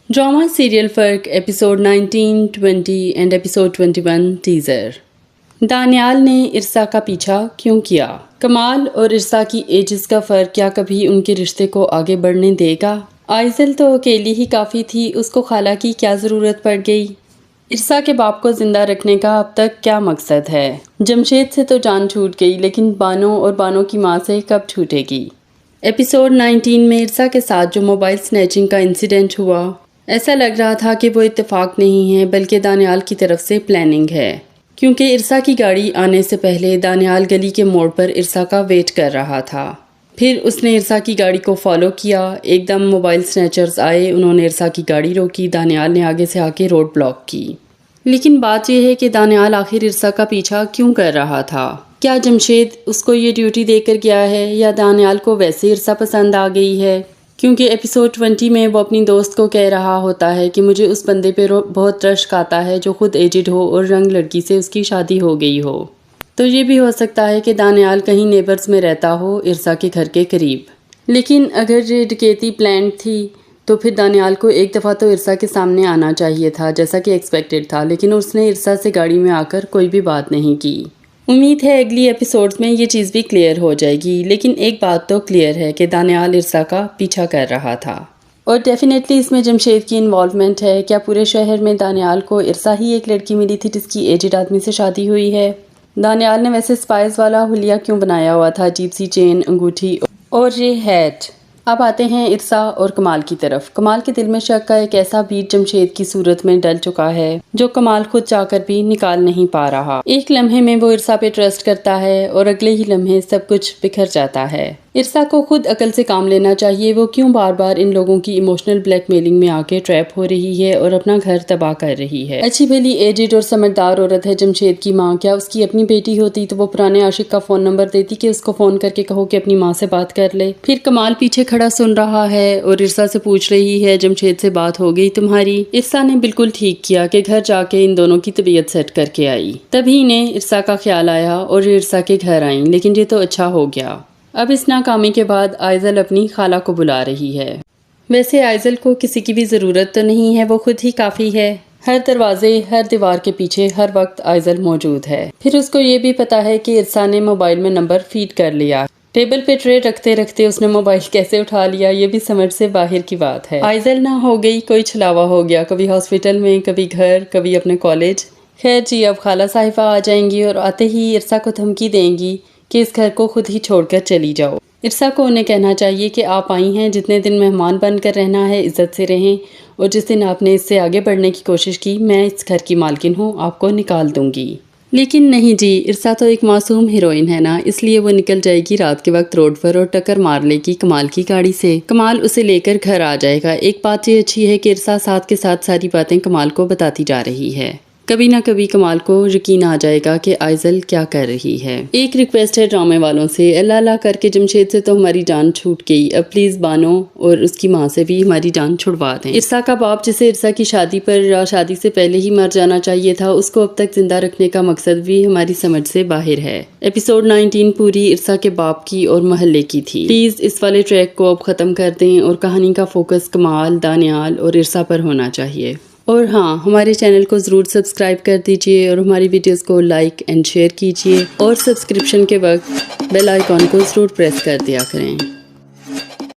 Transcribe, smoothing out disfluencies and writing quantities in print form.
Drama serial फर्क episode 19, 20 and episode 21 teaser. Daniyal ने इरसा का पीछा क्यों किया? कमाल और इरसा की एजेस का फर्क क्या कभी उनके रिश्ते को आगे बढ़ने देगा? आइजल तो अकेली ही काफ़ी थी, उसको खाला की क्या ज़रूरत पड़ गई? इरसा के बाप को जिंदा रखने का अब तक क्या मकसद है? जमशेद से तो जान छूट गई, लेकिन बानो और बानो की माँ से कब छूटेगी? एपिसोड 19 में इरसा के साथ जो मोबाइल स्नैचिंग का इंसिडेंट हुआ, ऐसा लग रहा था कि वो इत्तेफाक नहीं है बल्कि दानियाल की तरफ से प्लानिंग है, क्योंकि इरसा की गाड़ी आने से पहले दानियाल गली के मोड़ पर इरसा का वेट कर रहा था। फिर उसने इरसा की गाड़ी को फॉलो किया। एकदम मोबाइल स्नैचर्स आए, उन्होंने इरसा की गाड़ी रोकी। दानियाल ने आगे से आके रोड ब्लॉक की। लेकिन बात यह है कि दानियाल आखिर इरसा का पीछा क्यों कर रहा था? क्या जमशेद उसको ये ड्यूटी देकर गया है या दानियाल को वैसे इरसा पसंद आ गई है? क्योंकि एपिसोड 20 में वो अपनी दोस्त को कह रहा होता है कि मुझे उस बंदे पे बहुत रश्क आता है जो खुद एजिड हो और यंग लड़की से उसकी शादी हो गई हो। तो ये भी हो सकता है कि दानियाल कहीं नेबर्स में रहता हो, इरसा के घर के करीब। लेकिन अगर ये डकैती प्लान थी तो फिर दानियाल को एक दफ़ा तो इरसा के सामने आना चाहिए था, जैसा कि एक्सपेक्टेड था, लेकिन उसने इरसा से गाड़ी में आकर कोई भी बात नहीं की। उम्मीद है अगली एपिसोड्स में ये चीज़ भी क्लियर हो जाएगी। लेकिन एक बात तो क्लियर है कि दानियाल इरसा का पीछा कर रहा था और डेफिनेटली इसमें जमशेद की इन्वॉल्वमेंट है। क्या पूरे शहर में दानियाल को इरसा ही एक लड़की मिली थी जिसकी एजिड आदमी से शादी हुई है? दानियाल ने वैसे स्पाइस वाला हुलिया क्यों बनाया हुआ था? अजीब सी चेन, अंगूठी और ये हैट। अब आते हैं इरसा और कमाल की तरफ। कमाल के दिल में शक का एक ऐसा बीज जमशेद की सूरत में डल चुका है जो कमाल खुद चाहकर भी निकाल नहीं पा रहा। एक लम्हे में वो इरसा पे ट्रस्ट करता है और अगले ही लम्हे सब कुछ बिखर जाता है। इरसा को खुद अकल से काम लेना चाहिए। वो क्यों बार बार इन लोगों की इमोशनल ब्लैकमेलिंग में आके ट्रैप हो रही है और अपना घर तबाह कर रही है? अच्छी भली एजिड और समझदार औरत है जमशेद की माँ। क्या उसकी अपनी बेटी होती तो वो पुराने आशिक का फोन नंबर देती कि उसको फोन करके कहो कि अपनी माँ से बात कर ले? फिर कमाल पीछे खड़ा सुन रहा है और इरसा से पूछ रही है जमशेद से बात हो गई तुम्हारी? इरसा ने बिल्कुल ठीक किया कि घर जाके इन दोनों की तबीयत सेट करके आई। तभी इन्हें इरसा का ख्याल आया और इरसा के घर आई। लेकिन ये तो अच्छा हो गया। अब इस नाकामी के बाद आइजल अपनी खाला को बुला रही है। वैसे आइजल को किसी की भी ज़रूरत तो नहीं है, वो खुद ही काफ़ी है। हर दरवाजे हर दीवार के पीछे हर वक्त आइजल मौजूद है। फिर उसको ये भी पता है कि इरसा ने मोबाइल में नंबर फीड कर लिया। टेबल पे ट्रे रखते रखते उसने मोबाइल कैसे उठा लिया, ये भी समझ से बाहर की बात है। आइजल ना हो गई कोई छलावा हो गया, कभी हॉस्पिटल में, कभी घर, कभी अपने कॉलेज। खैर जी, अब खाला साहिबा आ जाएंगी और आते ही इरसा को धमकी देंगी कि इस घर को खुद ही छोड़कर चली जाओ। इरसा को उन्हें कहना चाहिए कि आप आई हैं, जितने दिन मेहमान बनकर रहना है इज्जत से रहें, और जिस दिन आपने इससे आगे बढ़ने की कोशिश की मैं इस घर की मालकिन हूँ, आपको निकाल दूंगी। लेकिन नहीं जी, इरसा तो एक मासूम हीरोइन है ना, इसलिए वो निकल जाएगी रात के वक्त रोड पर और टक्कर मार लेगी कमाल की गाड़ी से। कमाल उसे लेकर घर आ जाएगा। एक बात ये अच्छी है कि इरसा साथ के साथ सारी बातें कमाल को बताती जा रही है। कभी ना कभी कमाल को यकीन आ जाएगा कि आइजल क्या कर रही है। एक रिक्वेस्ट है ड्रामे वालों से, अल्लाह अल्लाह करके जमशेद से तो हमारी जान छूट गई, अब प्लीज बानो और उसकी माँ से भी हमारी जान छुड़वा दें। इरसा का बाप, जिसे इरसा की शादी पर या शादी से पहले ही मर जाना चाहिए था, उसको अब तक जिंदा रखने का मकसद भी हमारी समझ से बाहर है। एपिसोड 19 पूरी इरसा के बाप की और महल्ले की थी। प्लीज इस वाले ट्रैक को अब खत्म कर दें और कहानी का फोकस कमाल, दानियाल और इरसा पर होना चाहिए। और हाँ, हमारे चैनल को ज़रूर सब्सक्राइब कर दीजिए और हमारी वीडियोस को लाइक एंड शेयर कीजिए और सब्सक्रिप्शन के वक्त बेल आइकॉन को ज़रूर प्रेस कर दिया करें।